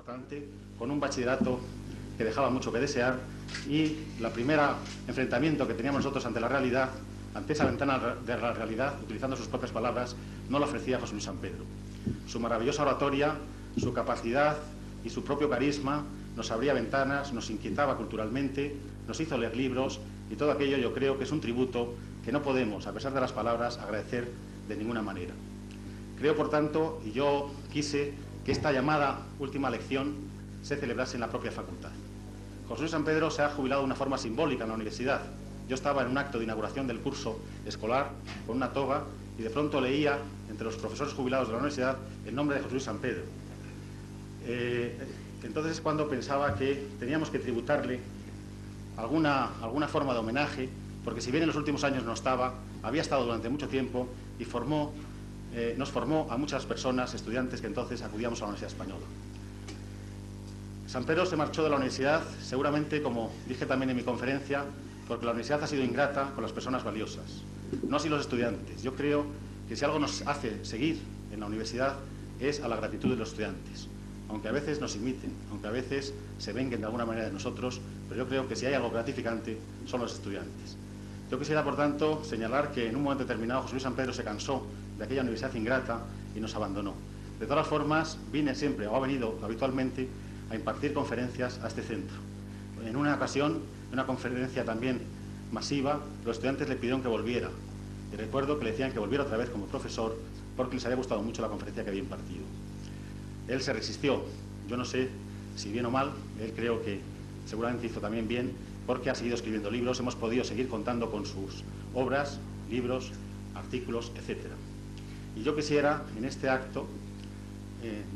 importante, con un bachillerato que dejaba mucho que desear, y la primera enfrentamiento que teníamos nosotros ante la realidad, ante esa ventana de la realidad, utilizando sus propias palabras, no la ofrecía José Luis San Pedro. Su maravillosa oratoria, su capacidad y su propio carisma nos abría ventanas, nos inquietaba culturalmente, nos hizo leer libros, y todo aquello yo creo que es un tributo que no podemos, a pesar de las palabras, agradecer de ninguna manera. Creo, por tanto, y yo quise que esta llamada última lección se celebrase en la propia facultad. José Luis San Pedro se ha jubilado de una forma simbólica en la universidad. Yo estaba en un acto de inauguración del curso escolar con una toga y de pronto leía entre los profesores jubilados de la universidad el nombre de José Luis San Pedro. Entonces es cuando pensaba que teníamos que tributarle alguna forma de homenaje, porque si bien en los últimos años no estaba, había estado durante mucho tiempo y nos formó a muchas personas, estudiantes que entonces acudíamos a la Universidad Española. San Pedro se marchó de la universidad, seguramente, como dije también en mi conferencia, porque la universidad ha sido ingrata con las personas valiosas, no así los estudiantes. Yo creo que si algo nos hace seguir en la universidad es a la gratitud de los estudiantes, aunque a veces nos imiten, aunque a veces se venguen de alguna manera de nosotros, pero yo creo que si hay algo gratificante son los estudiantes. Yo quisiera, por tanto, señalar que en un momento determinado José Luis San Pedro se cansó de aquella universidad ingrata y nos abandonó. De todas formas, vine siempre, o ha venido habitualmente, a impartir conferencias a este centro. En una ocasión, en una conferencia también masiva, los estudiantes le pidieron que volviera. Y recuerdo que le decían que volviera otra vez como profesor porque les había gustado mucho la conferencia que había impartido. Él se resistió. Yo no sé si bien o mal, él creo que seguramente hizo también bien, porque ha seguido escribiendo libros, hemos podido seguir contando con sus obras, libros, artículos, etc. Y yo quisiera, en este acto,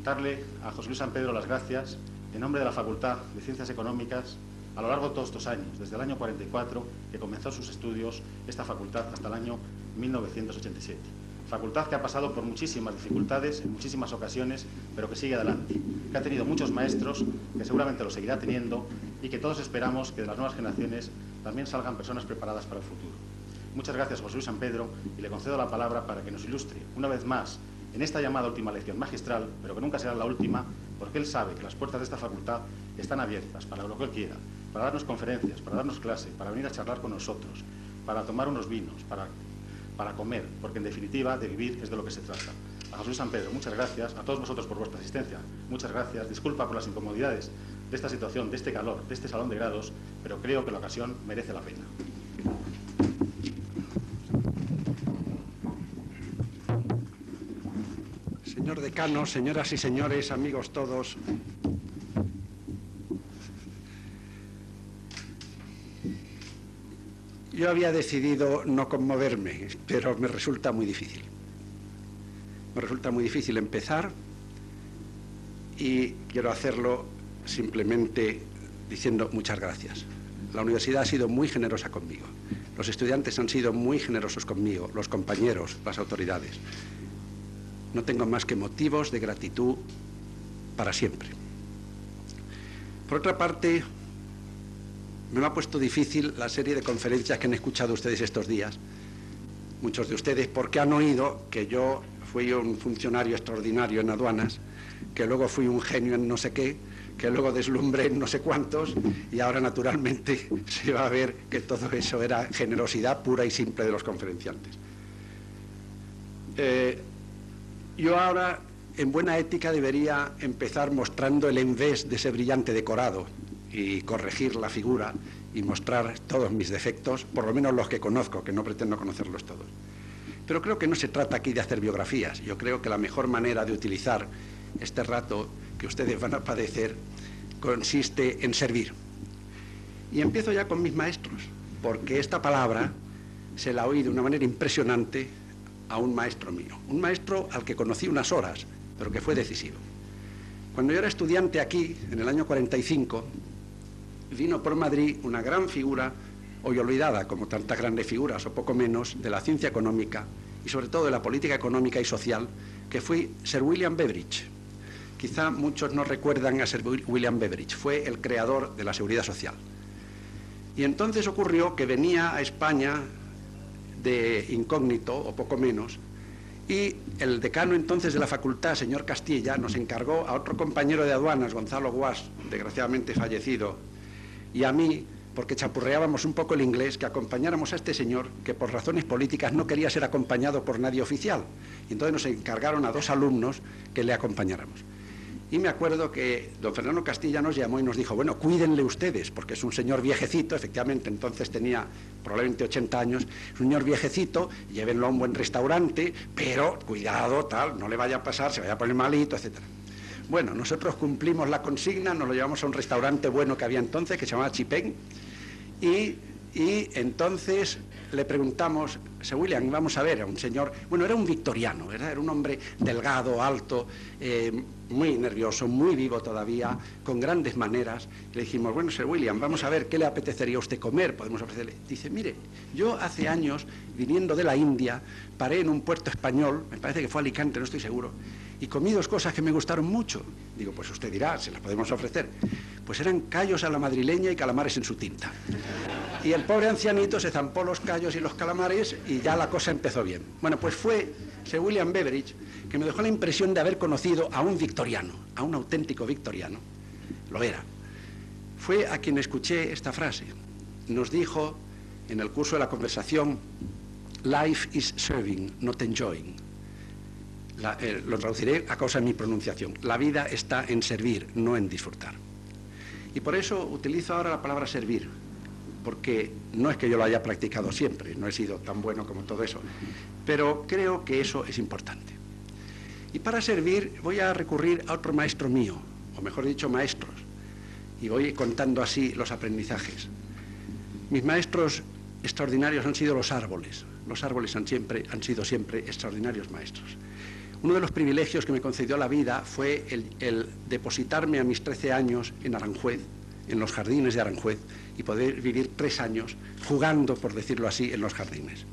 darle a José Luis San Pedro las gracias en nombre de la Facultad de Ciencias Económicas a lo largo de todos estos años, desde el año 44, que comenzó sus estudios esta facultad, hasta el año 1987. Facultad que ha pasado por muchísimas dificultades, en muchísimas ocasiones, pero que sigue adelante, que ha tenido muchos maestros, que seguramente lo seguirá teniendo, y que todos esperamos que de las nuevas generaciones también salgan personas preparadas para el futuro. Muchas gracias, José Luis San Pedro, y le concedo la palabra para que nos ilustre, una vez más, en esta llamada última lección magistral, pero que nunca será la última, porque él sabe que las puertas de esta facultad están abiertas para lo que él quiera, para darnos conferencias, para darnos clase, para venir a charlar con nosotros, para tomar unos vinos, para comer, porque en definitiva de vivir es de lo que se trata. A José Luis San Pedro, muchas gracias, a todos vosotros por vuestra asistencia, muchas gracias, disculpa por las incomodidades de esta situación, de este calor, de este salón de grados, pero creo que la ocasión merece la pena. Señor decano, señoras y señores, amigos todos, yo había decidido no conmoverme, pero me resulta muy difícil. Me resulta muy difícil empezar y quiero hacerlo simplemente diciendo muchas gracias. La universidad ha sido muy generosa conmigo, los estudiantes han sido muy generosos conmigo, los compañeros, las autoridades. No tengo más que motivos de gratitud para siempre. Por otra parte, me lo ha puesto difícil la serie de conferencias que han escuchado ustedes estos días. Muchos de ustedes, porque han oído que yo fui un funcionario extraordinario en aduanas, que luego fui un genio en no sé qué, que luego deslumbré en no sé cuántos, y ahora naturalmente se va a ver que todo eso era generosidad pura y simple de los conferenciantes. Yo ahora, en buena ética, debería empezar mostrando el envés de ese brillante decorado y corregir la figura y mostrar todos mis defectos, por lo menos los que conozco, que no pretendo conocerlos todos. Pero creo que no se trata aquí de hacer biografías. Yo creo que la mejor manera de utilizar este rato que ustedes van a padecer consiste en servir. Y empiezo ya con mis maestros, porque esta palabra se la oí de una manera impresionante a un maestro mío, un maestro al que conocí unas horas, pero que fue decisivo. Cuando yo era estudiante aquí, en el año 45, vino por Madrid una gran figura, hoy olvidada como tantas grandes figuras, o poco menos, de la ciencia económica y sobre todo de la política económica y social, que fue Sir William Beveridge. Quizá muchos no recuerdan a Sir William Beveridge, fue el creador de la Seguridad Social. Y entonces ocurrió que venía a España de incógnito, o poco menos, Y el decano entonces de la facultad, señor Castilla, nos encargó a otro compañero de aduanas, Gonzalo Guas, desgraciadamente fallecido, y a mí, porque chapurreábamos un poco el inglés, que acompañáramos a este señor que por razones políticas no quería ser acompañado por nadie oficial. Y entonces nos encargaron a 2 alumnos que le acompañáramos. Y me acuerdo que don Fernando Castilla nos llamó y nos dijo, bueno, cuídenle ustedes, porque es un señor viejecito, efectivamente entonces tenía probablemente 80 años, es un señor viejecito, llévenlo a un buen restaurante, pero cuidado, tal, no le vaya a pasar, se vaya a poner malito, etcétera. Bueno, nosotros cumplimos la consigna, nos lo llevamos a un restaurante bueno que había entonces, que se llamaba Chipén, y entonces le preguntamos, Sir William, vamos a ver, a un señor, bueno, era un victoriano, ¿verdad? Era un hombre delgado, alto, muy nervioso, muy vivo todavía, con grandes maneras. Le dijimos, bueno, Sir William, vamos a ver, ¿qué le apetecería a usted comer? Podemos ofrecerle. Dice, mire, yo hace años, viniendo de la India, paré en un puerto español, me parece que fue Alicante, no estoy seguro, y comí 2 cosas que me gustaron mucho. Digo, pues usted dirá, se las podemos ofrecer. Pues eran callos a la madrileña y calamares en su tinta. Y el pobre ancianito se zampó los callos y los calamares y ya la cosa empezó bien. Bueno, pues fue Sir William Beveridge que me dejó la impresión de haber conocido a un victoriano, a un auténtico victoriano. Lo era. Fue a quien escuché esta frase. Nos dijo en el curso de la conversación, life is serving, not enjoying. Lo traduciré a causa de mi pronunciación. La vida está en servir, no en disfrutar. Y por eso utilizo ahora la palabra servir, porque no es que yo lo haya practicado siempre, no he sido tan bueno como todo eso, pero creo que eso es importante. Y para servir voy a recurrir a otro maestro mío, o mejor dicho, maestros, y voy contando así los aprendizajes. Mis maestros extraordinarios han sido los árboles. Los árboles han sido siempre extraordinarios maestros. Uno de los privilegios que me concedió la vida fue el depositarme a mis 13 años en Aranjuez, en los jardines de Aranjuez, y poder vivir 3 años jugando, por decirlo así, en los jardines.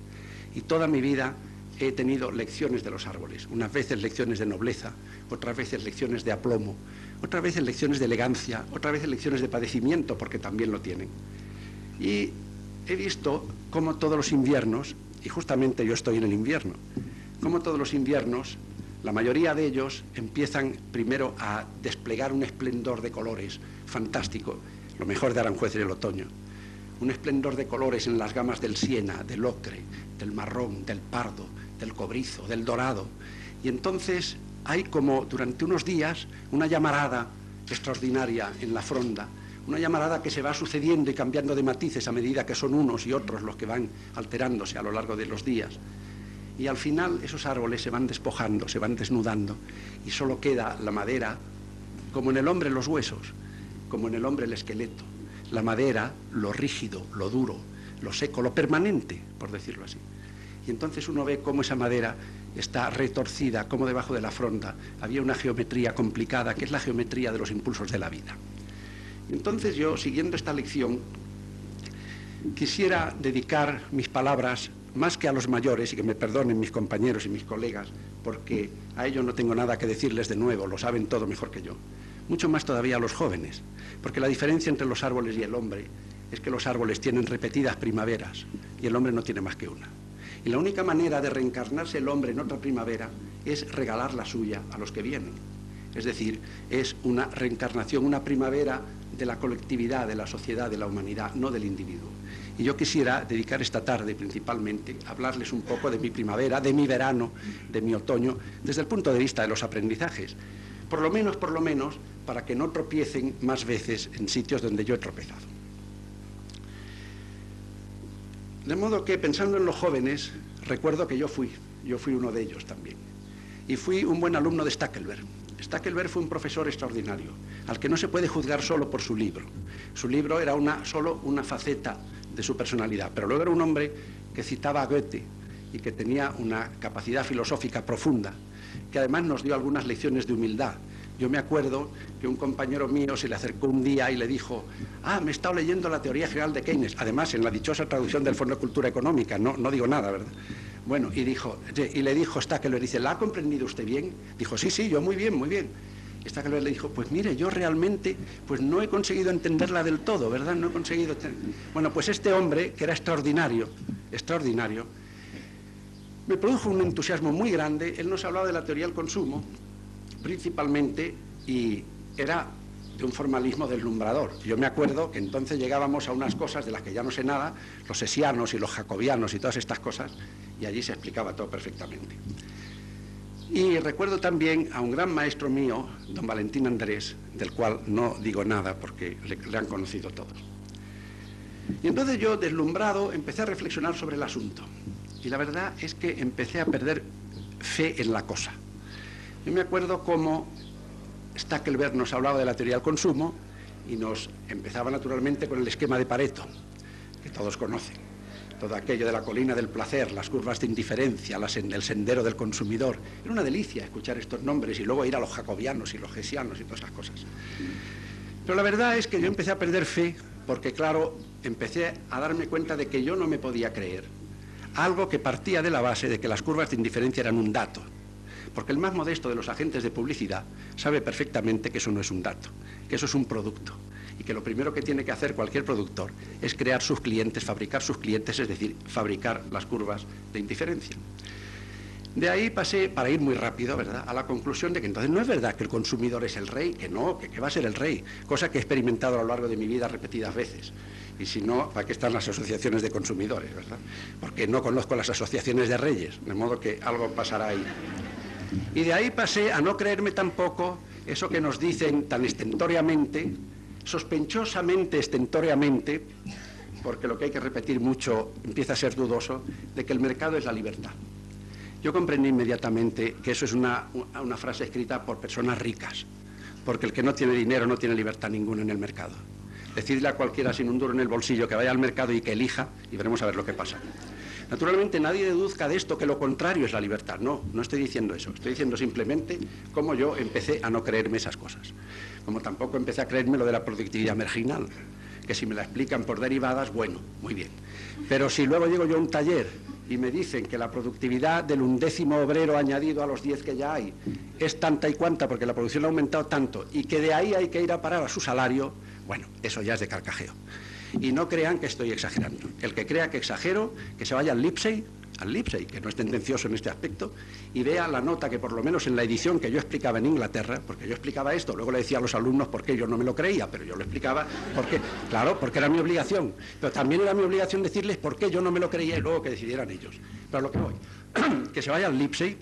Y toda mi vida he tenido lecciones de los árboles, unas veces lecciones de nobleza, otras veces lecciones de aplomo, otras veces lecciones de elegancia, otras veces lecciones de padecimiento, porque también lo tienen. Y he visto cómo todos los inviernos, y justamente yo estoy en el invierno, cómo todos los inviernos, la mayoría de ellos empiezan primero a desplegar un esplendor de colores fantástico, lo mejor de Aranjuez en el otoño, un esplendor de colores en las gamas del siena, del ocre, del marrón, del pardo, del cobrizo, del dorado, y entonces hay como durante unos días una llamarada extraordinaria en la fronda, una llamarada que se va sucediendo y cambiando de matices a medida que son unos y otros los que van alterándose a lo largo de los días. Y al final esos árboles se van despojando, se van desnudando, y solo queda la madera, como en el hombre los huesos, como en el hombre el esqueleto, la madera, lo rígido, lo duro, lo seco, lo permanente, por decirlo así. Y entonces uno ve cómo esa madera está retorcida, como debajo de la fronda había una geometría complicada, que es la geometría de los impulsos de la vida. Y entonces yo, siguiendo esta lección, quisiera dedicar mis palabras más que a los mayores, y que me perdonen mis compañeros y mis colegas, porque a ellos no tengo nada que decirles de nuevo, lo saben todo mejor que yo, mucho más todavía a los jóvenes, porque la diferencia entre los árboles y el hombre es que los árboles tienen repetidas primaveras y el hombre no tiene más que una. Y la única manera de reencarnarse el hombre en otra primavera es regalar la suya a los que vienen. Es decir, es una reencarnación, una primavera de la colectividad, de la sociedad, de la humanidad, no del individuo. Y yo quisiera dedicar esta tarde principalmente a hablarles un poco de mi primavera, de mi verano, de mi otoño, desde el punto de vista de los aprendizajes. Por lo menos, para que no tropiecen más veces en sitios donde yo he tropezado. De modo que, pensando en los jóvenes, recuerdo que yo fui uno de ellos también. Y fui un buen alumno de Stackelberg. Stackelberg fue un profesor extraordinario, al que no se puede juzgar solo por su libro. Su libro era solo una faceta de su personalidad, pero luego era un hombre que citaba a Goethe y que tenía una capacidad filosófica profunda, que además nos dio algunas lecciones de humildad. Yo me acuerdo que un compañero mío se le acercó un día y le dijo: me he estado leyendo la teoría general de Keynes, además en la dichosa traducción del Fondo de Cultura Económica, no digo nada, ¿verdad? Bueno, y le dijo Stackelberg, dice: ¿la ha comprendido usted bien? Dijo: sí, yo muy bien, muy bien. Stackelberg le dijo: pues mire, yo realmente pues no he conseguido entenderla del todo, ¿verdad? No he conseguido... Bueno, pues este hombre, que era extraordinario, me produjo un entusiasmo muy grande. Él nos hablaba de la teoría del consumo, principalmente, y era de un formalismo deslumbrador. Yo me acuerdo que entonces llegábamos a unas cosas de las que ya no sé nada, los hesianos y los jacobianos y todas estas cosas, y allí se explicaba todo perfectamente. Y recuerdo también a un gran maestro mío, don Valentín Andrés, del cual no digo nada porque le han conocido todos. Y entonces yo, deslumbrado, empecé a reflexionar sobre el asunto. Y la verdad es que empecé a perder fe en la cosa. Yo me acuerdo cómo Stackelberg nos hablaba de la teoría del consumo y nos empezaba naturalmente con el esquema de Pareto, que todos conocen. Todo aquello de la colina del placer, las curvas de indiferencia, el sendero del consumidor. Era una delicia escuchar estos nombres y luego ir a los jacobianos y los hesianos y todas esas cosas. Pero la verdad es que yo empecé a perder fe porque, claro, empecé a darme cuenta de que yo no me podía creer algo que partía de la base de que las curvas de indiferencia eran un dato. Porque el más modesto de los agentes de publicidad sabe perfectamente que eso no es un dato, que eso es un producto. Y que lo primero que tiene que hacer cualquier productor es crear sus clientes, fabricar sus clientes, es decir, fabricar las curvas de indiferencia. De ahí pasé, para ir muy rápido, ¿verdad?, a la conclusión de que entonces no es verdad que el consumidor es el rey, que no, que va a ser el rey, cosa que he experimentado a lo largo de mi vida repetidas veces. Y si no, ¿para qué están las asociaciones de consumidores, verdad? Porque no conozco las asociaciones de reyes, de modo que algo pasará ahí. Y de ahí pasé a no creerme tampoco eso que nos dicen tan estentóreamente, sospechosamente estentóreamente, porque lo que hay que repetir mucho empieza a ser dudoso, de que el mercado es la libertad. Yo comprendí inmediatamente que eso es una frase escrita por personas ricas, porque el que no tiene dinero no tiene libertad ninguna en el mercado. Decidle a cualquiera sin un duro en el bolsillo que vaya al mercado y que elija, y veremos a ver lo que pasa. Naturalmente nadie deduzca de esto que lo contrario es la libertad. No, no estoy diciendo eso. Estoy diciendo simplemente cómo yo empecé a no creerme esas cosas. Como tampoco empecé a creerme lo de la productividad marginal, que si me la explican por derivadas, bueno, muy bien. Pero si luego llego yo a un taller y me dicen que la productividad del 1/10 obrero añadido a los 10 que ya hay es tanta y cuanta porque la producción ha aumentado tanto y que de ahí hay que ir a parar a su salario, bueno, eso ya es de carcajeo. Y no crean que estoy exagerando. El que crea que exagero, que se vaya al Lipsey, que no es tendencioso en este aspecto, y vea la nota que por lo menos en la edición que yo explicaba en Inglaterra, porque yo explicaba esto, luego le decía a los alumnos por qué yo no me lo creía, pero yo lo explicaba porque, claro, porque era mi obligación, pero también era mi obligación decirles por qué yo no me lo creía y luego que decidieran ellos. Pero a lo que voy, que se vaya al Lipsey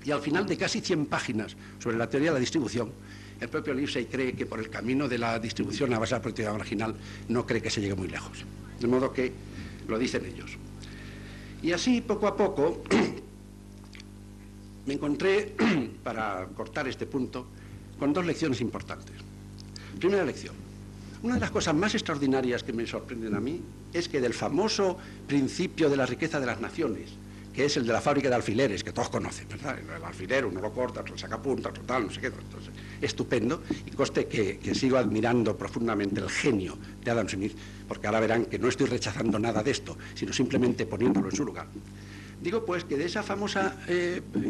y al final de casi 100 páginas sobre la teoría de la distribución, el propio Lipsey cree que por el camino de la distribución a base de la productividad marginal no cree que se llegue muy lejos. De modo que lo dicen ellos. Y así, poco a poco, me encontré, para cortar este punto, con dos lecciones importantes. Primera lección. Una de las cosas más extraordinarias que me sorprenden a mí es que del famoso principio de la riqueza de las naciones, que es el de la fábrica de alfileres, que todos conocen, ¿verdad? El alfiler, uno lo corta, otro lo saca punta, otro tal, no sé qué. Entonces, estupendo, y conste que sigo admirando profundamente el genio de Adam Smith, porque ahora verán que no estoy rechazando nada de esto, sino simplemente poniéndolo en su lugar. Digo pues que de esa famosa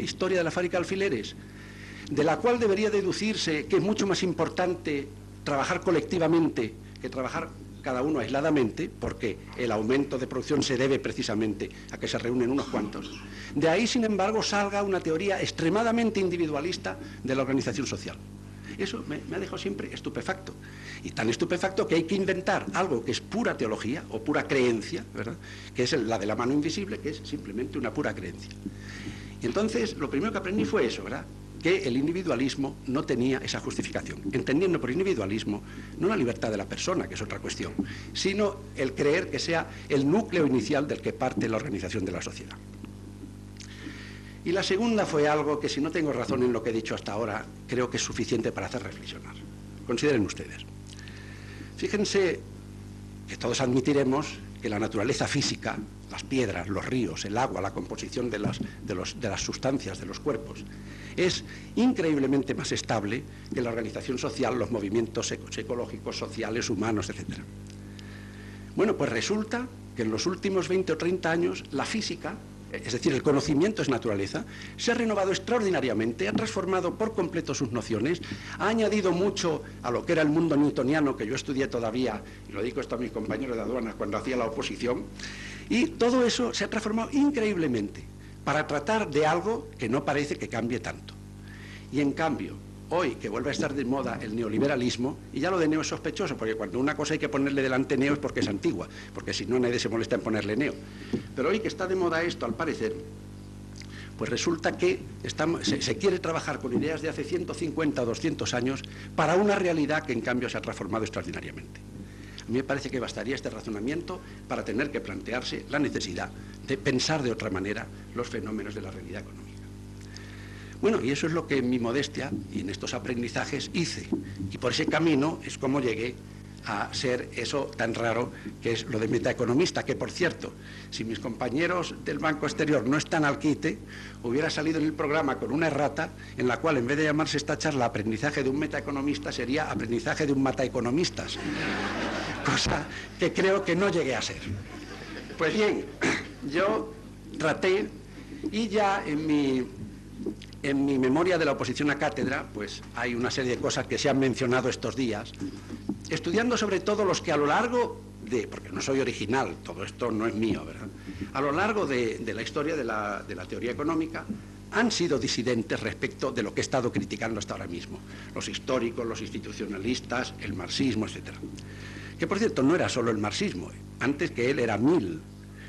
historia de la fábrica de alfileres, de la cual debería deducirse que es mucho más importante trabajar colectivamente que trabajar cada uno aisladamente, porque el aumento de producción se debe precisamente a que se reúnen unos cuantos. De ahí, sin embargo, salga una teoría extremadamente individualista de la organización social. Eso me ha dejado siempre estupefacto. Y tan estupefacto que hay que inventar algo que es pura teología o pura creencia, ¿verdad?, que es la de la mano invisible, que es simplemente una pura creencia. Y entonces, lo primero que aprendí fue eso, ¿verdad?, que el individualismo no tenía esa justificación, entendiendo por individualismo no la libertad de la persona, que es otra cuestión, sino el creer que sea el núcleo inicial del que parte la organización de la sociedad. Y la segunda fue algo que, si no tengo razón en lo que he dicho hasta ahora, creo que es suficiente para hacer reflexionar. Consideren ustedes. Fíjense que todos admitiremos que la naturaleza física, las piedras, los ríos, el agua, la composición de las sustancias, de los cuerpos, es increíblemente más estable que la organización social, los movimientos ecológicos, sociales, humanos, etc. Bueno, pues resulta que en los últimos 20 o 30 años la física, es decir, el conocimiento es naturaleza, se ha renovado extraordinariamente, ha transformado por completo sus nociones, ha añadido mucho a lo que era el mundo newtoniano, que yo estudié todavía, y lo digo esto a mis compañeros de aduanas cuando hacía la oposición, y todo eso se ha transformado increíblemente. para tratar de algo que no parece que cambie tanto. Y en cambio, hoy que vuelve a estar de moda el neoliberalismo, y ya lo de neo es sospechoso, porque cuando una cosa hay que ponerle delante neo es porque es antigua, porque si no nadie se molesta en ponerle neo. Pero hoy que está de moda esto, al parecer, pues resulta que se quiere trabajar con ideas de hace 150 o 200 años para una realidad que en cambio se ha transformado extraordinariamente. A mí me parece que bastaría este razonamiento para tener que plantearse la necesidad de pensar de otra manera los fenómenos de la realidad económica. Bueno, y eso es lo que en mi modestia y en estos aprendizajes hice. Y por ese camino es como llegué a ser eso tan raro que es lo de metaeconomista, que por cierto, si mis compañeros del Banco Exterior no están al quite, hubiera salido en el programa con una errata en la cual en vez de llamarse esta charla aprendizaje de un metaeconomista sería aprendizaje de un mataeconomistas, cosa que creo que no llegué a ser. Pues bien, yo traté y ya en mi memoria de la oposición a cátedra, pues hay una serie de cosas que se han mencionado estos días, estudiando sobre todo los que a lo largo de, porque no soy original, todo esto no es mío, ¿verdad? A lo largo de la historia de la teoría económica han sido disidentes respecto de lo que he estado criticando hasta ahora mismo, los históricos, los institucionalistas, el marxismo, etc. Que por cierto no era solo el marxismo, antes que él era Mill.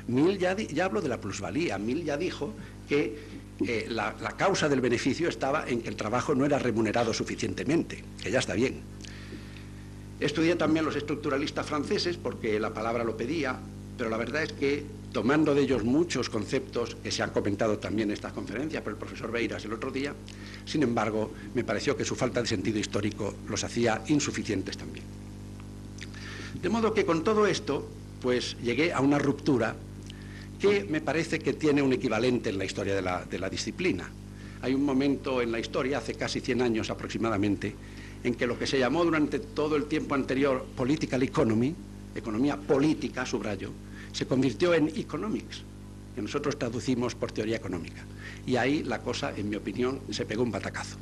Mill ya habló de la plusvalía, Mill ya dijo que la causa del beneficio estaba en que el trabajo no era remunerado suficientemente, que ya está bien. Estudié también los estructuralistas franceses porque la palabra lo pedía, pero la verdad es que tomando de ellos muchos conceptos que se han comentado también en estas conferencias por el profesor Beiras el otro día, sin embargo, me pareció que su falta de sentido histórico los hacía insuficientes también. De modo que con todo esto, pues llegué a una ruptura que me parece que tiene un equivalente en la historia de la disciplina. Hay un momento en la historia, hace casi 100 años aproximadamente, en que lo que se llamó durante todo el tiempo anterior political economy, economía política, subrayo, se convirtió en economics, que nosotros traducimos por teoría económica. Y ahí la cosa, en mi opinión, se pegó un batacazo.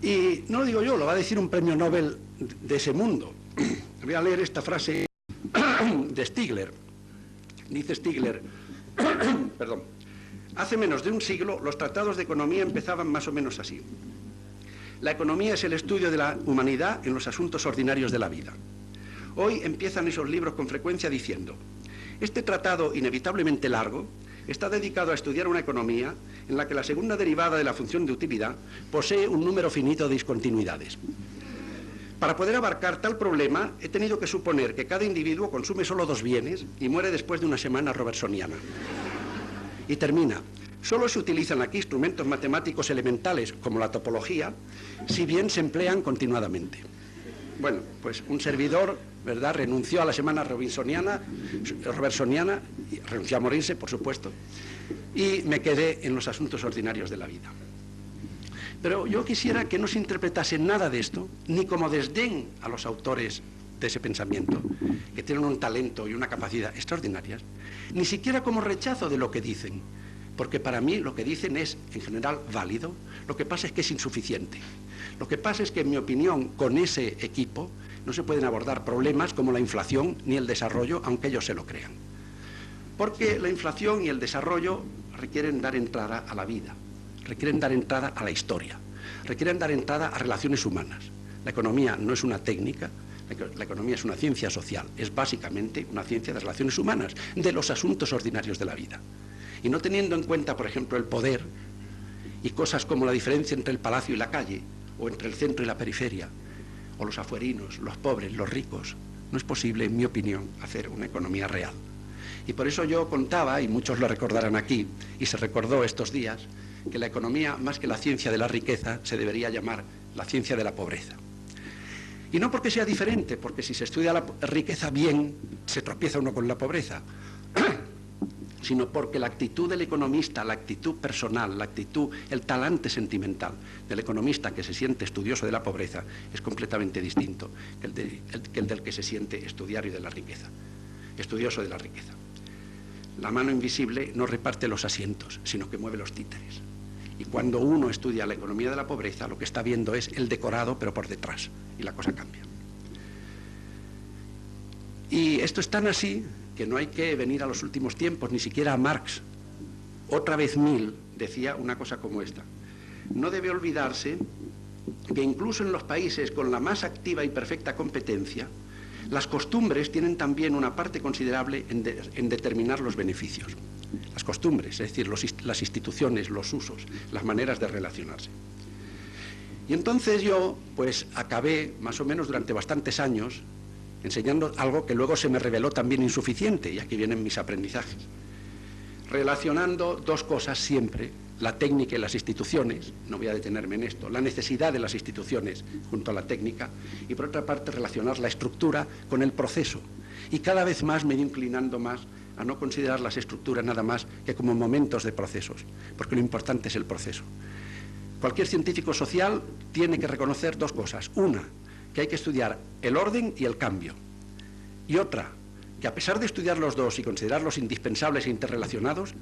Y no lo digo yo, lo va a decir un premio Nobel de ese mundo. Voy a leer esta frase de Stigler. Dice Stigler, perdón, hace menos de un siglo los tratados de economía empezaban más o menos así. La economía es el estudio de la humanidad en los asuntos ordinarios de la vida. Hoy empiezan esos libros con frecuencia diciendo, este tratado inevitablemente largo está dedicado a estudiar una economía en la que la segunda derivada de la función de utilidad posee un número finito de discontinuidades. Para poder abarcar tal problema, he tenido que suponer que cada individuo consume solo 2 bienes y muere después de una semana robertsoniana. Y termina. Solo se utilizan aquí instrumentos matemáticos elementales, como la topología, si bien se emplean continuadamente. Bueno, pues un servidor, ¿verdad?, renunció a la semana robertsoniana, renunció a morirse, por supuesto, y me quedé en los asuntos ordinarios de la vida. Pero yo quisiera que no se interpretase nada de esto, ni como desdén a los autores de ese pensamiento, que tienen un talento y una capacidad extraordinarias, ni siquiera como rechazo de lo que dicen, porque para mí lo que dicen es, en general, válido, lo que pasa es que es insuficiente. Lo que pasa es que, en mi opinión, con ese equipo no se pueden abordar problemas como la inflación ni el desarrollo, aunque ellos se lo crean. Porque la inflación y el desarrollo requieren dar entrada a la vida, requieren dar entrada a la historia, requieren dar entrada a relaciones humanas. La economía no es una técnica, la economía es una ciencia social, es básicamente una ciencia de relaciones humanas, de los asuntos ordinarios de la vida. Y no teniendo en cuenta, por ejemplo, el poder y cosas como la diferencia entre el palacio y la calle, o entre el centro y la periferia, o los afuerinos, los pobres, los ricos, no es posible, en mi opinión, hacer una economía real. Y por eso yo contaba, y muchos lo recordarán aquí, y se recordó estos días, que la economía, más que la ciencia de la riqueza, se debería llamar la ciencia de la pobreza. Y no porque sea diferente, porque si se estudia la riqueza bien, se tropieza uno con la pobreza, sino porque la actitud del economista, la actitud personal, la actitud, el talante sentimental del economista que se siente estudioso de la pobreza es completamente distinto que el del que se siente estudioso de la riqueza. La mano invisible no reparte los asientos, sino que mueve los títeres. Y cuando uno estudia la economía de la pobreza, lo que está viendo es el decorado, pero por detrás, y la cosa cambia. Y esto es tan así que no hay que venir a los últimos tiempos, ni siquiera a Marx, otra vez Mill decía una cosa como esta: no debe olvidarse que incluso en los países con la más activa y perfecta competencia, las costumbres tienen también una parte considerable en determinar los beneficios. Las costumbres, es decir, las instituciones, los usos, las maneras de relacionarse. Y entonces yo, pues, acabé más o menos durante bastantes años enseñando algo que luego se me reveló también insuficiente, y aquí vienen mis aprendizajes, relacionando dos cosas siempre: la técnica y las instituciones. No voy a detenerme en esto, la necesidad de las instituciones junto a la técnica, y por otra parte relacionar la estructura con el proceso. Y cada vez más me he ido inclinando más a no considerar las estructuras nada más que como momentos de procesos, porque lo importante es el proceso. Cualquier científico social tiene que reconocer dos cosas: una, que hay que estudiar el orden y el cambio, y otra, que a pesar de estudiar los dos y considerarlos indispensables e interrelacionados,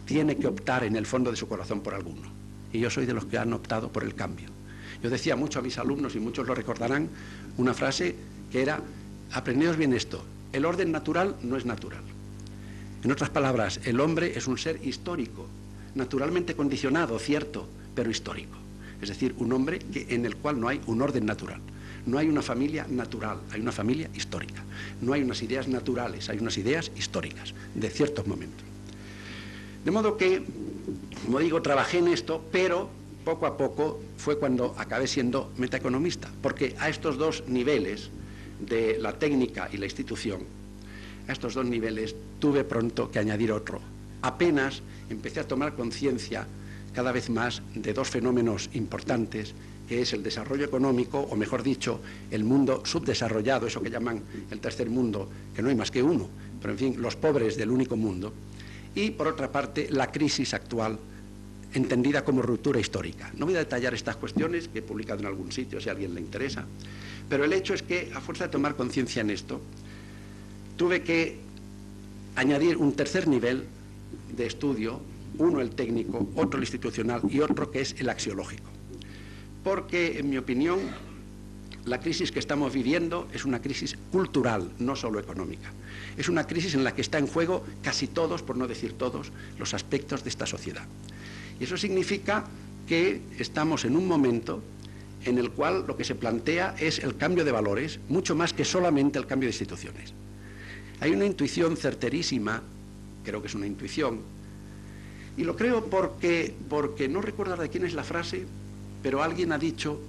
tiene que optar en el fondo de su corazón por alguno. Y yo soy de los que han optado por el cambio. Yo decía mucho a mis alumnos, y muchos lo recordarán, una frase que era: aprended bien esto, el orden natural no es natural. En otras palabras, el hombre es un ser histórico, naturalmente condicionado, cierto, pero histórico. Es decir, un hombre en el cual no hay un orden natural. No hay una familia natural, hay una familia histórica. No hay unas ideas naturales, hay unas ideas históricas, de ciertos momentos. De modo que, como digo, trabajé en esto, pero poco a poco fue cuando acabé siendo metaeconomista, porque a estos dos niveles, de la técnica y la institución, a estos dos niveles tuve pronto que añadir otro. Apenas empecé a tomar conciencia cada vez más de dos fenómenos importantes, que es el desarrollo económico, o mejor dicho, el mundo subdesarrollado, eso que llaman el tercer mundo, que no hay más que uno, pero en fin, los pobres del único mundo, y por otra parte la crisis actual, entendida como ruptura histórica. No voy a detallar estas cuestiones, que he publicado en algún sitio si a alguien le interesa, pero el hecho es que, a fuerza de tomar conciencia en esto, tuve que añadir un tercer nivel de estudio, uno el técnico, otro el institucional y otro que es el axiológico. Porque, en mi opinión, la crisis que estamos viviendo es una crisis cultural, no solo económica. Es una crisis en la que está en juego casi todos, por no decir todos, los aspectos de esta sociedad. Y eso significa que estamos en un momento en el cual lo que se plantea es el cambio de valores, mucho más que solamente el cambio de instituciones. Hay una intuición certerísima, creo que es una intuición, y lo creo porque no recuerdo de quién es la frase, pero alguien ha dicho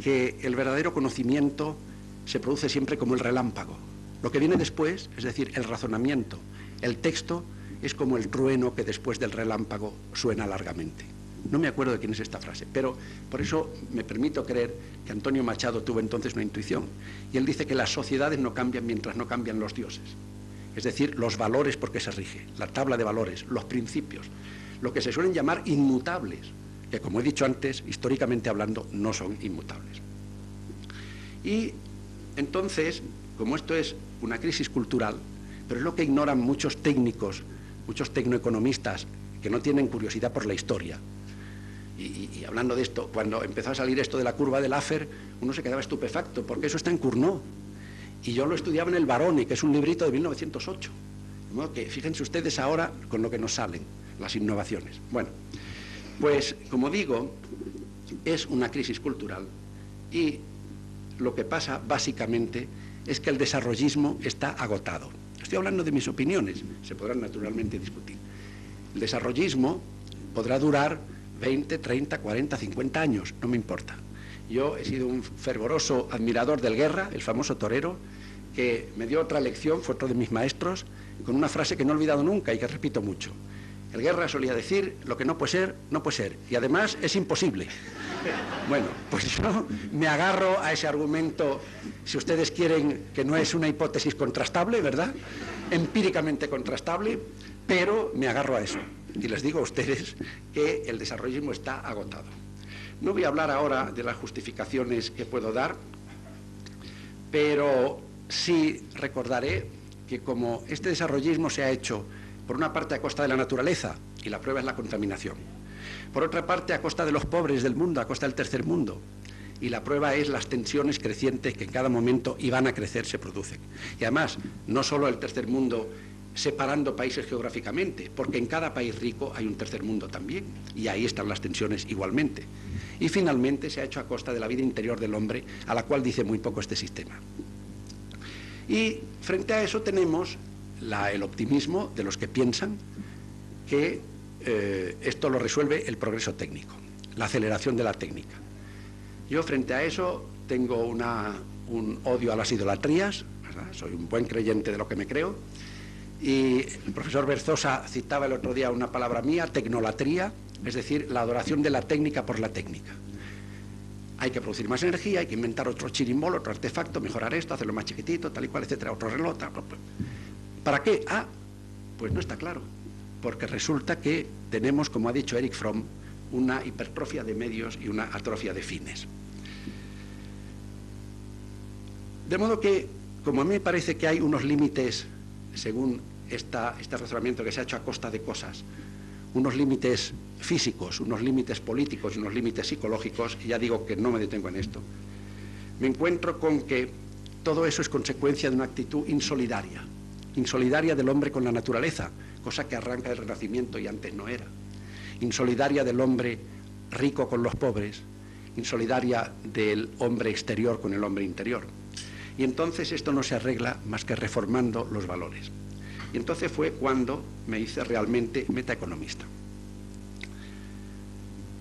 que el verdadero conocimiento se produce siempre como el relámpago. Lo que viene después, es decir, el razonamiento, el texto, es como el trueno que después del relámpago suena largamente. No me acuerdo de quién es esta frase, pero por eso me permito creer que Antonio Machado tuvo entonces una intuición. Y él dice que las sociedades no cambian mientras no cambian los dioses. Es decir, los valores por que se rige, la tabla de valores, los principios, lo que se suelen llamar inmutables, que, como he dicho antes, históricamente hablando, no son inmutables. Y entonces, como esto es una crisis cultural, pero es lo que ignoran muchos técnicos, muchos tecnoeconomistas que no tienen curiosidad por la historia. Y hablando de esto, cuando empezó a salir esto de la curva de Laffer, uno se quedaba estupefacto, porque eso está en Cournot. Y yo lo estudiaba en el Baroni, que es un librito de 1908. De modo que fíjense ustedes ahora con lo que nos salen las innovaciones. Bueno, pues como digo, es una crisis cultural, y lo que pasa básicamente es que el desarrollismo está agotado. Estoy hablando de mis opiniones, se podrán naturalmente discutir. El desarrollismo podrá durar 20, 30, 40, 50 años, no me importa. Yo he sido un fervoroso admirador del Guerra, el famoso torero, que me dio otra lección, fue otro de mis maestros, con una frase que no he olvidado nunca y que repito mucho. El Guerra solía decir: lo que no puede ser, no puede ser, y además es imposible. Bueno, pues yo me agarro a ese argumento, si ustedes quieren, que no es una hipótesis contrastable, ¿verdad? Empíricamente contrastable, pero me agarro a eso. Y les digo a ustedes que el desarrollismo está agotado. No voy a hablar ahora de las justificaciones que puedo dar, pero sí recordaré que como este desarrollismo se ha hecho por una parte a costa de la naturaleza, y la prueba es la contaminación, por otra parte a costa de los pobres del mundo, a costa del tercer mundo, y la prueba es las tensiones crecientes que en cada momento, y van a crecer, se producen. Y además, no solo el tercer mundo separando países geográficamente, porque en cada país rico hay un tercer mundo también, y ahí están las tensiones igualmente. Y finalmente se ha hecho a costa de la vida interior del hombre, a la cual dice muy poco este sistema. Y frente a eso tenemos el optimismo de los que piensan que esto lo resuelve el progreso técnico, la aceleración de la técnica. Yo frente a eso tengo un odio a las idolatrías, ¿verdad? Soy un buen creyente de lo que me creo, y el profesor Berzosa citaba el otro día una palabra mía, tecnolatría, es decir, la adoración de la técnica por la técnica. Hay que producir más energía, hay que inventar otro chirimbolo, otro artefacto, mejorar esto, hacerlo más chiquitito, tal y cual, etcétera, otro reloj, tal. ¿Para qué? Ah, pues no está claro, porque resulta que tenemos, como ha dicho Erich Fromm, una hipertrofia de medios y una atrofia de fines. De modo que, como a mí me parece que hay unos límites, según este razonamiento que se ha hecho a costa de cosas, unos límites físicos, unos límites políticos y unos límites psicológicos, y ya digo que no me detengo en esto, me encuentro con que todo eso es consecuencia de una actitud insolidaria del hombre con la naturaleza, cosa que arranca del Renacimiento y antes no era, insolidaria del hombre rico con los pobres, insolidaria del hombre exterior con el hombre interior. Y entonces esto no se arregla más que reformando los valores. Y entonces fue cuando me hice realmente metaeconomista.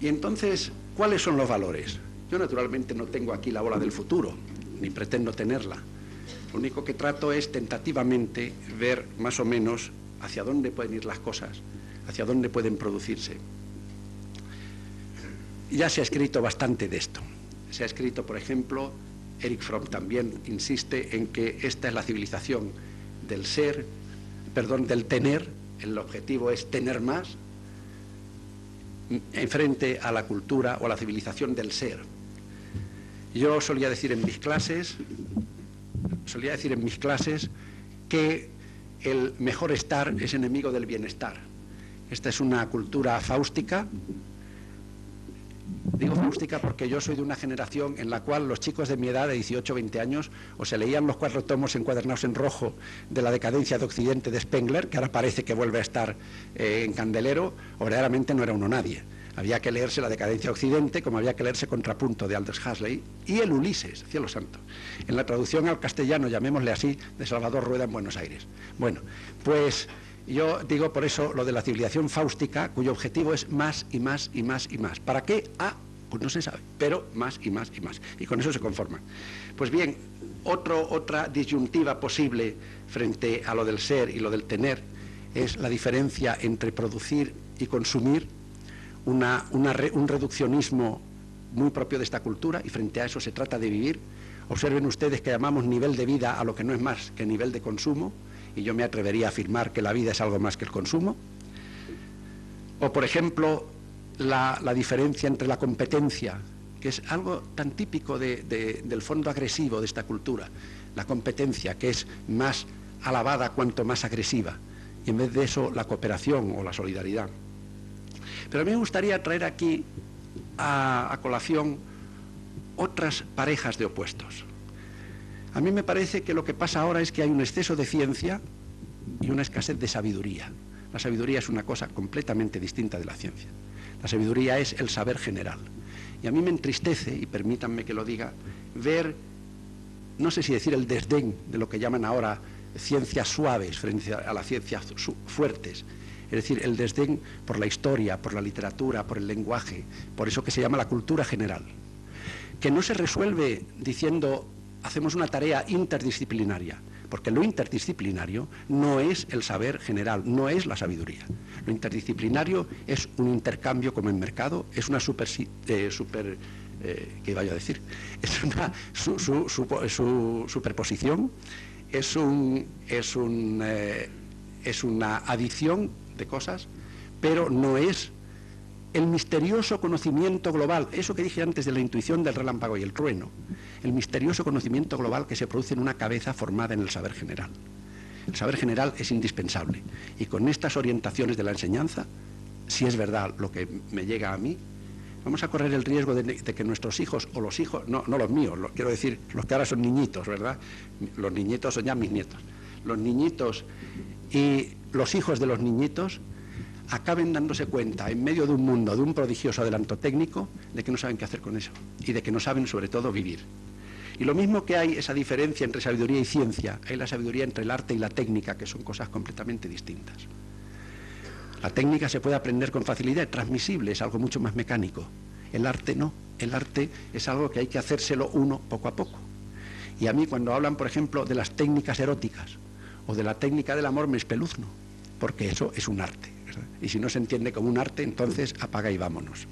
Y entonces, ¿cuáles son los valores? Yo naturalmente no tengo aquí la bola del futuro, ni pretendo tenerla. Lo único que trato es tentativamente ver más o menos hacia dónde pueden ir las cosas, hacia dónde pueden producirse. Ya se ha escrito bastante de esto. Se ha escrito, por ejemplo, Erich Fromm también insiste en que esta es la civilización del ser, del tener, el objetivo es tener más, en frente a la cultura o a la civilización del ser. Yo solía decir en mis clases que el mejor estar es enemigo del bienestar. Esta es una cultura fáustica. Digo fáustica porque yo soy de una generación en la cual los chicos de mi edad, de 18 o 20 años, o se leían los 4 tomos encuadernados en rojo de la decadencia de Occidente de Spengler, que ahora parece que vuelve a estar en candelero, o verdaderamente no era uno nadie. Había que leerse La decadencia de Occidente, como había que leerse Contrapunto de Aldous Huxley, y el Ulises, cielo santo, en la traducción al castellano, llamémosle así, de Salvador Rueda en Buenos Aires. Bueno, pues yo digo por eso lo de la civilización fáustica, cuyo objetivo es más y más y más y más. ¿Para qué? Ah, pues no se sabe, pero más y más y más. Y con eso se conforman. Pues bien, otra disyuntiva posible frente a lo del ser y lo del tener es la diferencia entre producir y consumir, un reduccionismo muy propio de esta cultura, y frente a eso se trata de vivir. Observen ustedes que llamamos nivel de vida a lo que no es más que nivel de consumo, y yo me atrevería a afirmar que la vida es algo más que el consumo. O, por ejemplo, la diferencia entre la competencia, que es algo tan típico del fondo agresivo de esta cultura, la competencia, que es más alabada cuanto más agresiva, y en vez de eso la cooperación o la solidaridad. Pero a mí me gustaría traer aquí a colación otras parejas de opuestos. A mí me parece que lo que pasa ahora es que hay un exceso de ciencia y una escasez de sabiduría. La sabiduría es una cosa completamente distinta de la ciencia. La sabiduría es el saber general. Y a mí me entristece, y permítanme que lo diga, ver, no sé si decir el desdén de lo que llaman ahora ciencias suaves frente a las ciencias fuertes. Es decir, el desdén por la historia, por la literatura, por el lenguaje, por eso que se llama la cultura general, que no se resuelve diciendo hacemos una tarea interdisciplinaria, porque lo interdisciplinario no es el saber general, no es la sabiduría. Lo interdisciplinario es un intercambio como en mercado, es una ¿qué iba yo a decir? Es una superposición, es una adición de cosas, pero no es el misterioso conocimiento global, eso que dije antes de la intuición del relámpago y el trueno, el misterioso conocimiento global que se produce en una cabeza formada en el saber general. El saber general es indispensable, y con estas orientaciones de la enseñanza, si es verdad lo que me llega a mí, vamos a correr el riesgo de que nuestros hijos, o los hijos, no los míos, quiero decir, los que ahora son niñitos, ¿verdad? Los niñitos son ya mis nietos. Los niñitos y los hijos de los niñitos acaben dándose cuenta, en medio de un mundo, de un prodigioso adelanto técnico, de que no saben qué hacer con eso y de que no saben, sobre todo, vivir. Y lo mismo que hay esa diferencia entre sabiduría y ciencia, hay la sabiduría entre el arte y la técnica, que son cosas completamente distintas. La técnica se puede aprender con facilidad, es transmisible, es algo mucho más mecánico. El arte no, el arte es algo que hay que hacérselo uno poco a poco. Y a mí cuando hablan, por ejemplo, de las técnicas eróticas o de la técnica del amor me espeluzno, porque eso es un arte, ¿verdad? Y si no se entiende como un arte, entonces apaga y vámonos.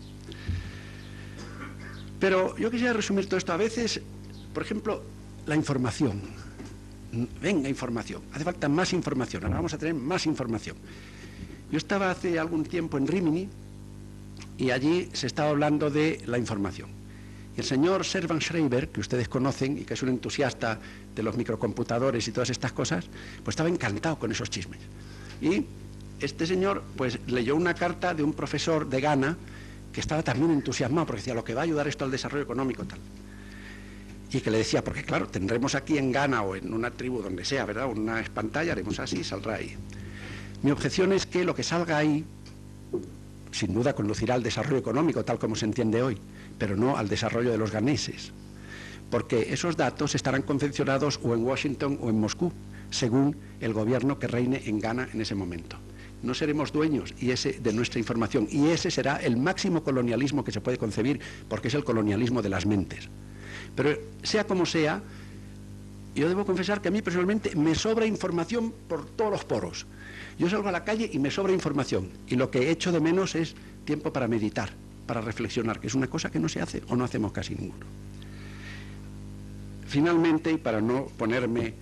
Pero yo quisiera resumir todo esto. A veces, por ejemplo, la información. Venga, información. Hace falta más información. Ahora vamos a tener más información. Yo estaba hace algún tiempo en Rimini y allí se estaba hablando de la información. Y el señor Servan Schreiber, que ustedes conocen y que es un entusiasta de los microcomputadores y todas estas cosas, pues estaba encantado con esos chismes. Y este señor pues leyó una carta de un profesor de Ghana que estaba también entusiasmado porque decía, lo que va a ayudar esto al desarrollo económico tal. Y que le decía, porque claro, tendremos aquí en Ghana o en una tribu donde sea, ¿verdad? Una pantalla, haremos así, saldrá ahí. Mi objeción es que lo que salga ahí, sin duda conducirá al desarrollo económico tal como se entiende hoy, pero no al desarrollo de los ganeses, porque esos datos estarán confeccionados o en Washington o en Moscú, según el gobierno que reine en Ghana en ese momento. No seremos dueños de nuestra información, y ese será el máximo colonialismo que se puede concebir, porque es el colonialismo de las mentes. Pero sea como sea, yo debo confesar que a mí personalmente me sobra información por todos los poros. Yo salgo a la calle y me sobra información, y lo que echo de menos es tiempo para meditar, para reflexionar, que es una cosa que no se hace o no hacemos casi ninguno. Finalmente, y para no ponerme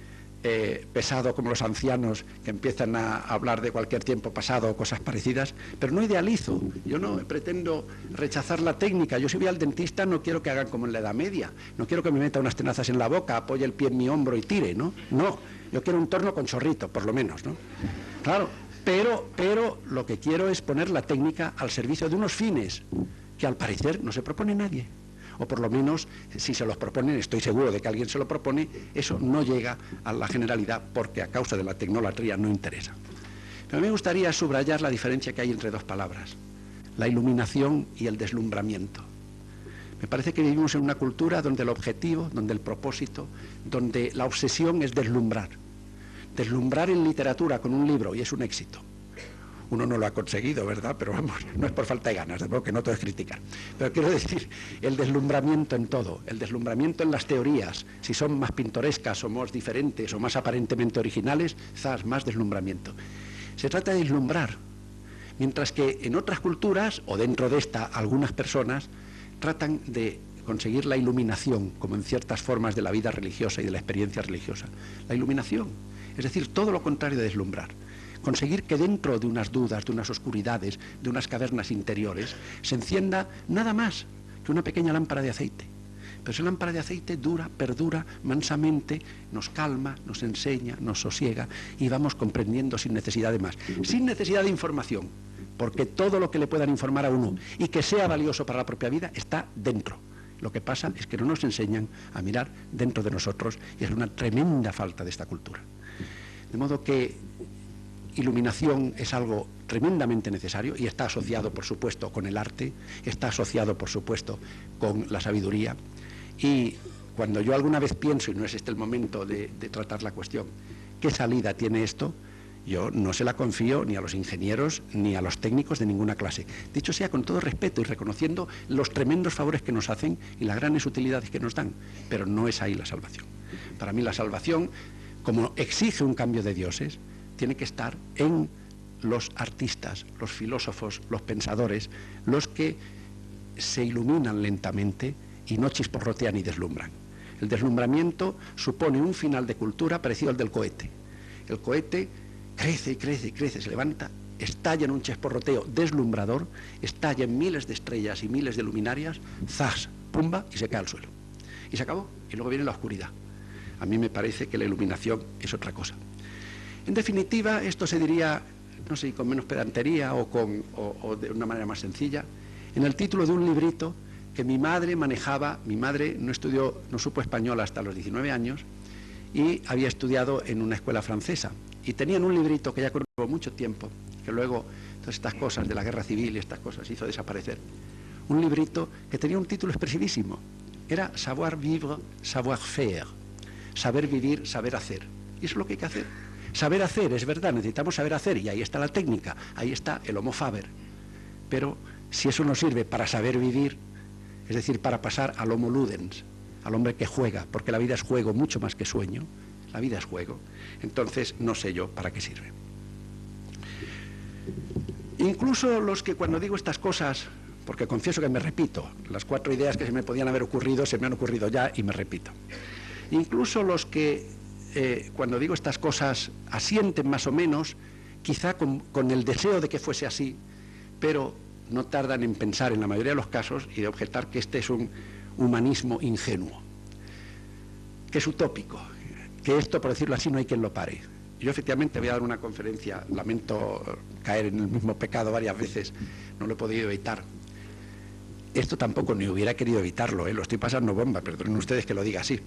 pesado como los ancianos que empiezan a hablar de cualquier tiempo pasado o cosas parecidas, pero no idealizo, yo no pretendo rechazar la técnica. Yo si voy al dentista no quiero que hagan como en la Edad Media, no quiero que me meta unas tenazas en la boca, apoye el pie en mi hombro y tire, ¿no? No, yo quiero un torno con chorrito, por lo menos, ¿no? Claro, pero lo que quiero es poner la técnica al servicio de unos fines que al parecer no se propone nadie. O por lo menos, si se los proponen, estoy seguro de que alguien se lo propone, eso no llega a la generalidad porque a causa de la tecnolatría no interesa. Pero a mí me gustaría subrayar la diferencia que hay entre dos palabras, la iluminación y el deslumbramiento. Me parece que vivimos en una cultura donde el objetivo, donde el propósito, donde la obsesión es deslumbrar. Deslumbrar en literatura con un libro, y es un éxito. Uno no lo ha conseguido, ¿verdad? Pero vamos, no es por falta de ganas, de modo que no todo es criticar. Pero quiero decir, el deslumbramiento en todo, el deslumbramiento en las teorías, si son más pintorescas o más diferentes o más aparentemente originales, quizás más deslumbramiento. Se trata de deslumbrar, mientras que en otras culturas, o dentro de esta, algunas personas tratan de conseguir la iluminación, como en ciertas formas de la vida religiosa y de la experiencia religiosa. La iluminación, es decir, todo lo contrario de deslumbrar. Conseguir que dentro de unas dudas, de unas oscuridades, de unas cavernas interiores, se encienda nada más que una pequeña lámpara de aceite. Pero esa lámpara de aceite dura, perdura mansamente, nos calma, nos enseña, nos sosiega y vamos comprendiendo sin necesidad de más, sin necesidad de información, porque todo lo que le puedan informar a uno y que sea valioso para la propia vida está dentro. Lo que pasa es que no nos enseñan a mirar dentro de nosotros y es una tremenda falta de esta cultura. De modo que iluminación es algo tremendamente necesario y está asociado, por supuesto, con el arte, está asociado, por supuesto, con la sabiduría. Y cuando yo alguna vez pienso, y no es este el momento de tratar la cuestión, ¿qué salida tiene esto? Yo no se la confío ni a los ingenieros ni a los técnicos de ninguna clase. Dicho sea con todo respeto y reconociendo los tremendos favores que nos hacen y las grandes utilidades que nos dan, pero no es ahí la salvación. Para mí la salvación, como exige un cambio de dioses, tiene que estar en los artistas, los filósofos, los pensadores, los que se iluminan lentamente y no chisporrotean y deslumbran. El deslumbramiento supone un final de cultura parecido al del cohete. El cohete crece y crece y crece, se levanta, estalla en un chisporroteo deslumbrador, estalla en miles de estrellas y miles de luminarias, zas, pumba, y se cae al suelo. Y se acabó, y luego viene la oscuridad. A mí me parece que la iluminación es otra cosa. En definitiva, esto se diría, no sé, con menos pedantería o de una manera más sencilla, en el título de un librito que mi madre manejaba. Mi madre no supo español hasta los 19 años y había estudiado en una escuela francesa y tenían un librito que ya conservo mucho tiempo, que luego todas estas cosas de la guerra civil y estas cosas hizo desaparecer. Un librito que tenía un título expresivísimo. Era Savoir vivre, savoir faire. Saber vivir, saber hacer. Y eso es lo que hay que hacer. Saber hacer, es verdad, necesitamos saber hacer, y ahí está la técnica, ahí está el homo faber. Pero si eso nos sirve para saber vivir, es decir, para pasar al homo ludens, al hombre que juega, porque la vida es juego mucho más que sueño, la vida es juego, entonces no sé yo para qué sirve. Incluso los que cuando digo estas cosas, porque confieso que me repito, las 4 ideas que se me podían haber ocurrido se me han ocurrido ya y me repito. Incluso los que cuando digo estas cosas asienten más o menos, quizá con el deseo de que fuese así, pero no tardan en pensar en la mayoría de los casos y de objetar que este es un humanismo ingenuo, que es utópico, que esto, por decirlo así, no hay quien lo pare. Yo efectivamente voy a dar una conferencia, lamento caer en el mismo pecado varias veces, no lo he podido evitar. Esto tampoco ni hubiera querido evitarlo, lo estoy pasando bomba, perdonen ustedes que lo diga así.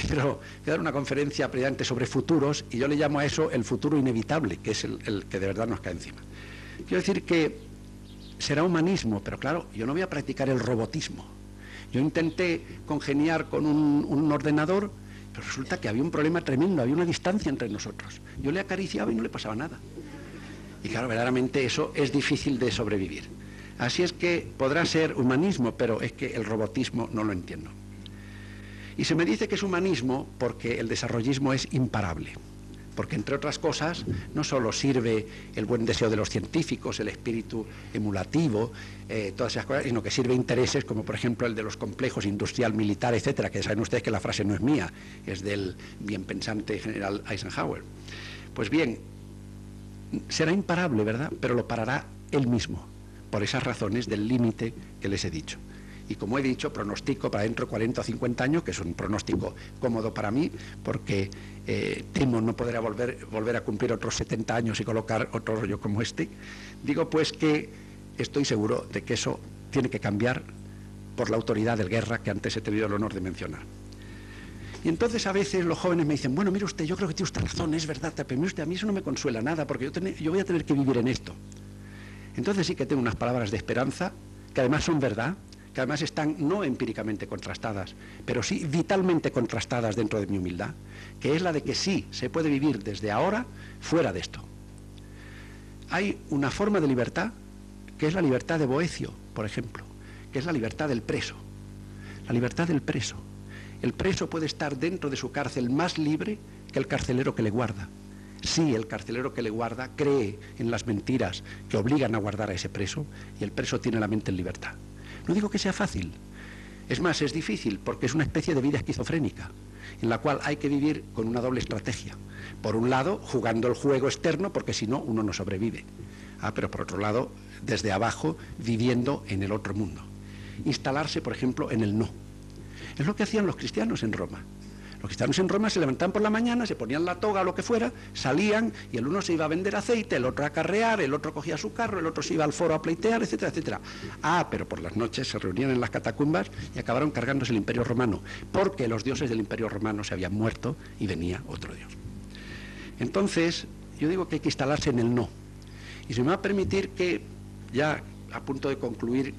Pero voy a dar una conferencia precisamente sobre futuros y yo le llamo a eso el futuro inevitable, que es el que de verdad nos cae encima. Quiero decir que será humanismo, pero claro, yo no voy a practicar el robotismo. Yo intenté congeniar con un ordenador, pero resulta que había un problema tremendo, había una distancia entre nosotros. Yo le acariciaba y no le pasaba nada. Y claro, verdaderamente eso es difícil de sobrevivir. Así es que podrá ser humanismo, pero es que el robotismo no lo entiendo. Y se me dice que es humanismo porque el desarrollismo es imparable. Porque, entre otras cosas, no solo sirve el buen deseo de los científicos, el espíritu emulativo, todas esas cosas, sino que sirve intereses como, por ejemplo, el de los complejos industrial, militar, etcétera, que saben ustedes que la frase no es mía, es del bien pensante general Eisenhower. Pues bien, será imparable, ¿verdad?, pero lo parará él mismo, por esas razones del límite que les he dicho. Y como he dicho, pronostico para dentro de 40 o 50 años, que es un pronóstico cómodo para mí, porque temo no poder volver a cumplir otros 70 años y colocar otro rollo como este. Digo pues que estoy seguro de que eso tiene que cambiar por la autoridad del Guerra, que antes he tenido el honor de mencionar. Y entonces a veces los jóvenes me dicen, bueno, mire usted, yo creo que tiene usted razón, es verdad, pero mire usted, a mí eso no me consuela nada, porque yo voy a tener que vivir en esto. Entonces sí que tengo unas palabras de esperanza, que además son verdad, que además están no empíricamente contrastadas, pero sí vitalmente contrastadas dentro de mi humildad, que es la de que sí se puede vivir desde ahora fuera de esto. Hay una forma de libertad, que es la libertad de Boecio, por ejemplo, que es la libertad del preso. La libertad del preso. El preso puede estar dentro de su cárcel más libre que el carcelero que le guarda. Sí, el carcelero que le guarda cree en las mentiras que obligan a guardar a ese preso y el preso tiene la mente en libertad. No digo que sea fácil, es más, es difícil porque es una especie de vida esquizofrénica en la cual hay que vivir con una doble estrategia. Por un lado, jugando el juego externo porque si no, uno no sobrevive. Pero por otro lado, desde abajo, viviendo en el otro mundo. Instalarse, por ejemplo, en el no. Es lo que hacían los cristianos en Roma. Los cristianos en Roma se levantaban por la mañana, se ponían la toga o lo que fuera, salían y el uno se iba a vender aceite, el otro a carrear, el otro cogía su carro, el otro se iba al foro a pleitear, etcétera, etcétera. Pero por las noches se reunían en las catacumbas y acabaron cargándose el Imperio Romano, porque los dioses del Imperio Romano se habían muerto y venía otro dios. Entonces, yo digo que hay que instalarse en el no. Y se me va a permitir que, ya a punto de concluir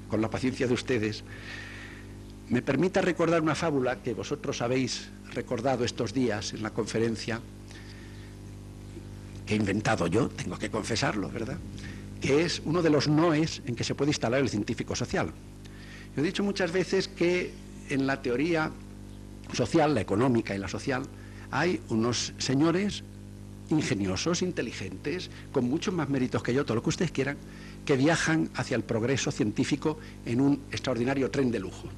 con la paciencia de ustedes, me permita recordar una fábula que vosotros habéis recordado estos días en la conferencia, que he inventado yo, tengo que confesarlo, ¿verdad?, que es uno de los noes en que se puede instalar el científico social. Yo he dicho muchas veces que en la teoría social, la económica y la social, hay unos señores ingeniosos, inteligentes, con muchos más méritos que yo, todo lo que ustedes quieran, que viajan hacia el progreso científico en un extraordinario tren de lujo.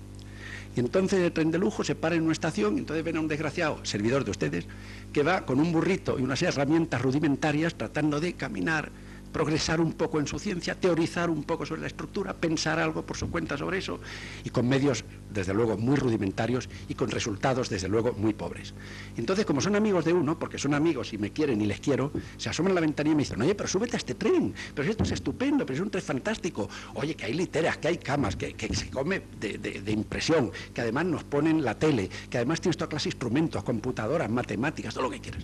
Y entonces el tren de lujo se para en una estación y entonces ven a un desgraciado, servidor de ustedes, que va con un burrito y unas herramientas rudimentarias tratando de caminar, progresar un poco en su ciencia, teorizar un poco sobre la estructura, pensar algo por su cuenta sobre eso, y con medios, desde luego, muy rudimentarios y con resultados, desde luego, muy pobres. Entonces, como son amigos de uno, porque son amigos y me quieren y les quiero, se asoman a la ventanilla y me dicen, oye, pero súbete a este tren, pero esto es estupendo, pero es un tren fantástico, oye, que hay literas, que hay camas, que se come de impresión, que además nos ponen la tele, que además tienes toda clase de instrumentos, computadoras, matemáticas, todo lo que quieras.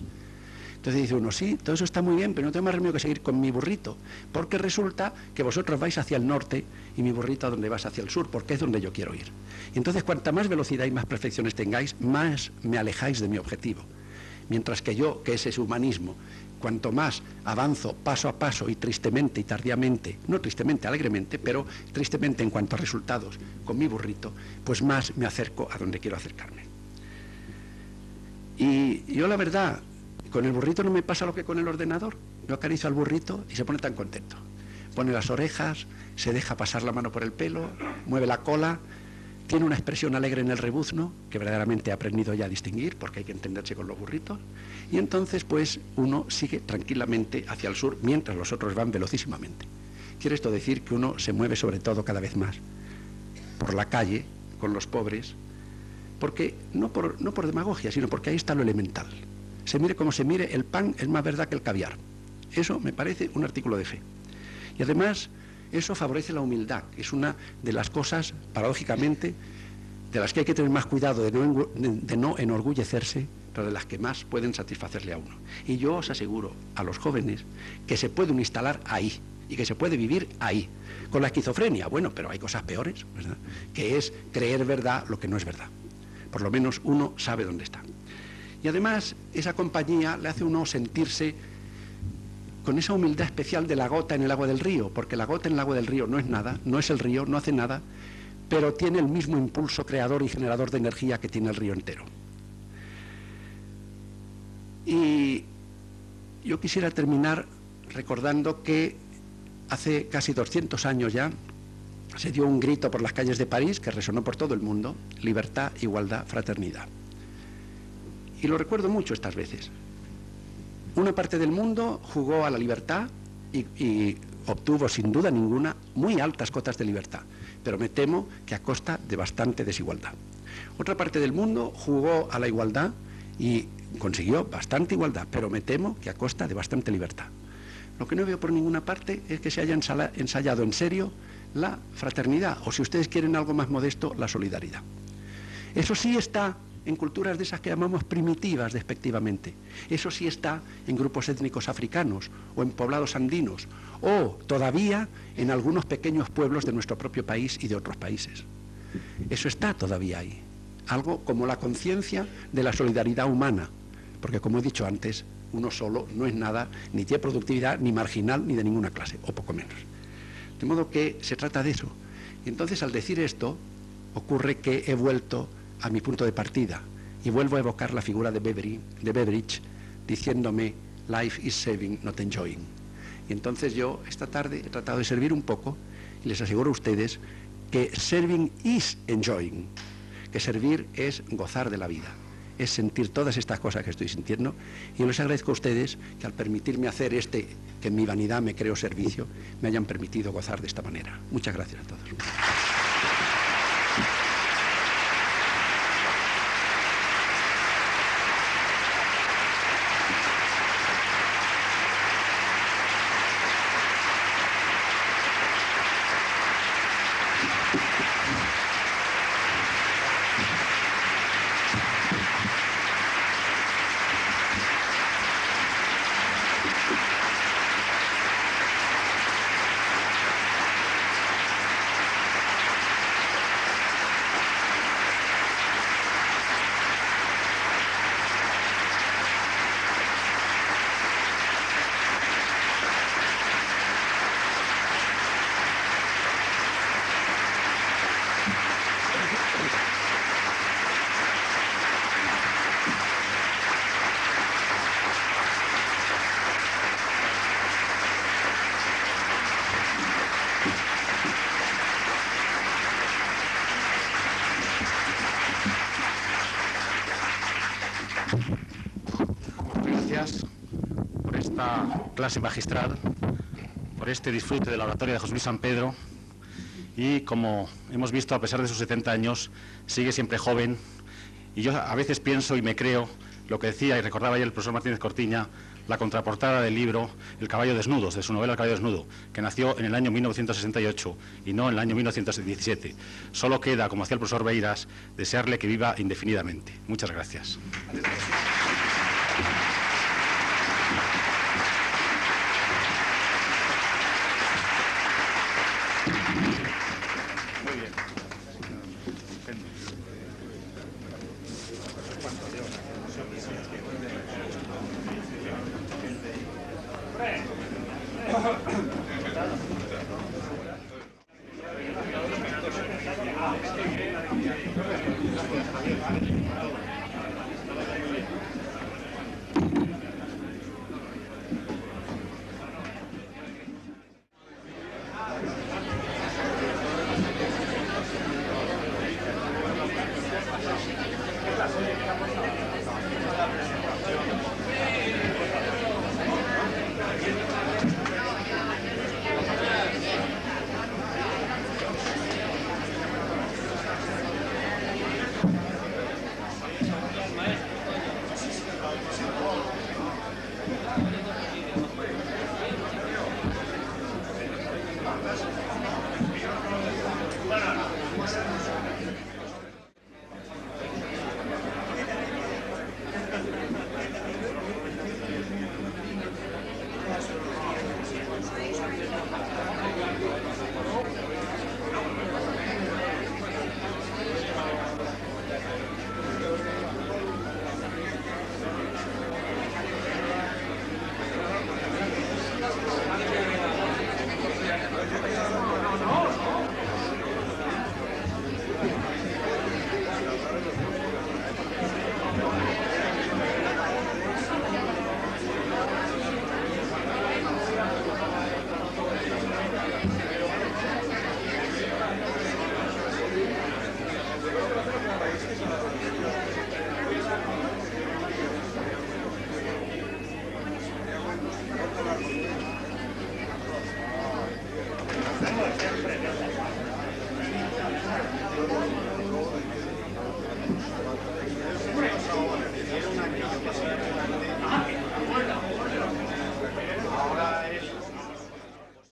Entonces Entonces dice uno, sí, todo eso está muy bien, pero no tengo más remedio que seguir con mi burrito, porque resulta que vosotros vais hacia el norte y mi burrito a donde vas hacia el sur, porque es donde yo quiero ir. Y entonces, cuanta más velocidad y más perfecciones tengáis, más me alejáis de mi objetivo. Mientras que yo, que es ese humanismo, cuanto más avanzo paso a paso y tristemente y tardíamente, no tristemente, alegremente, pero tristemente en cuanto a resultados con mi burrito, pues más me acerco a donde quiero acercarme. Y yo la verdad, con el burrito no me pasa lo que con el ordenador. Yo acaricio al burrito y se pone tan contento. Pone las orejas, se deja pasar la mano por el pelo, mueve la cola, tiene una expresión alegre en el rebuzno, que verdaderamente he aprendido ya a distinguir, porque hay que entenderse con los burritos, y entonces pues uno sigue tranquilamente hacia el sur, mientras los otros van velocísimamente. Quiere esto decir que uno se mueve sobre todo cada vez más por la calle, con los pobres, porque no por demagogia, sino porque ahí está lo elemental. Se mire como se mire, el pan es más verdad que el caviar. Eso me parece un artículo de fe. Y además, eso favorece la humildad, que es una de las cosas, paradójicamente, de las que hay que tener más cuidado de no enorgullecerse, pero de las que más pueden satisfacerle a uno. Y yo os aseguro a los jóvenes que se puede instalar ahí y que se puede vivir ahí. Con la esquizofrenia, bueno, pero hay cosas peores, ¿verdad?, que es creer verdad lo que no es verdad. Por lo menos uno sabe dónde está. Y además, esa compañía le hace a uno sentirse con esa humildad especial de la gota en el agua del río, porque la gota en el agua del río no es nada, no es el río, no hace nada, pero tiene el mismo impulso creador y generador de energía que tiene el río entero. Y yo quisiera terminar recordando que hace casi 200 años ya se dio un grito por las calles de París que resonó por todo el mundo: libertad, igualdad, fraternidad. Y lo recuerdo mucho estas veces. Una parte del mundo jugó a la libertad y obtuvo sin duda ninguna muy altas cotas de libertad, pero me temo que a costa de bastante desigualdad. Otra parte del mundo jugó a la igualdad y consiguió bastante igualdad, pero me temo que a costa de bastante libertad. Lo que no veo por ninguna parte es que se haya ensayado en serio la fraternidad, o si ustedes quieren algo más modesto, la solidaridad. Eso sí está en culturas de esas que llamamos primitivas despectivamente. Eso sí está en grupos étnicos africanos o en poblados andinos o todavía en algunos pequeños pueblos de nuestro propio país y de otros países. Eso está todavía ahí. Algo como la conciencia de la solidaridad humana, porque como he dicho antes, uno solo no es nada, ni tiene productividad, ni marginal, ni de ninguna clase, o poco menos. De modo que se trata de eso. Y entonces, al decir esto, ocurre que he vuelto a mi punto de partida y vuelvo a evocar la figura de Beveridge diciéndome: life is saving, not enjoying. Y entonces yo esta tarde he tratado de servir un poco y les aseguro a ustedes que serving is enjoying, que servir es gozar de la vida, es sentir todas estas cosas que estoy sintiendo, y les agradezco a ustedes que al permitirme hacer que en mi vanidad me creo servicio, me hayan permitido gozar de esta manera. Muchas gracias a todos. Gracias por esta clase magistral, por este disfrute de la oratoria de José Luis San Pedro, y como hemos visto, a pesar de sus 70 años, sigue siempre joven, y yo a veces pienso y me creo lo que decía y recordaba ayer el profesor Martínez Cortiña, la contraportada del libro El caballo desnudo, de su novela El caballo desnudo, que nació en el año 1968 y no en el año 1917. Solo queda, como hacía el profesor Beiras, desearle que viva indefinidamente. Muchas gracias. gracias.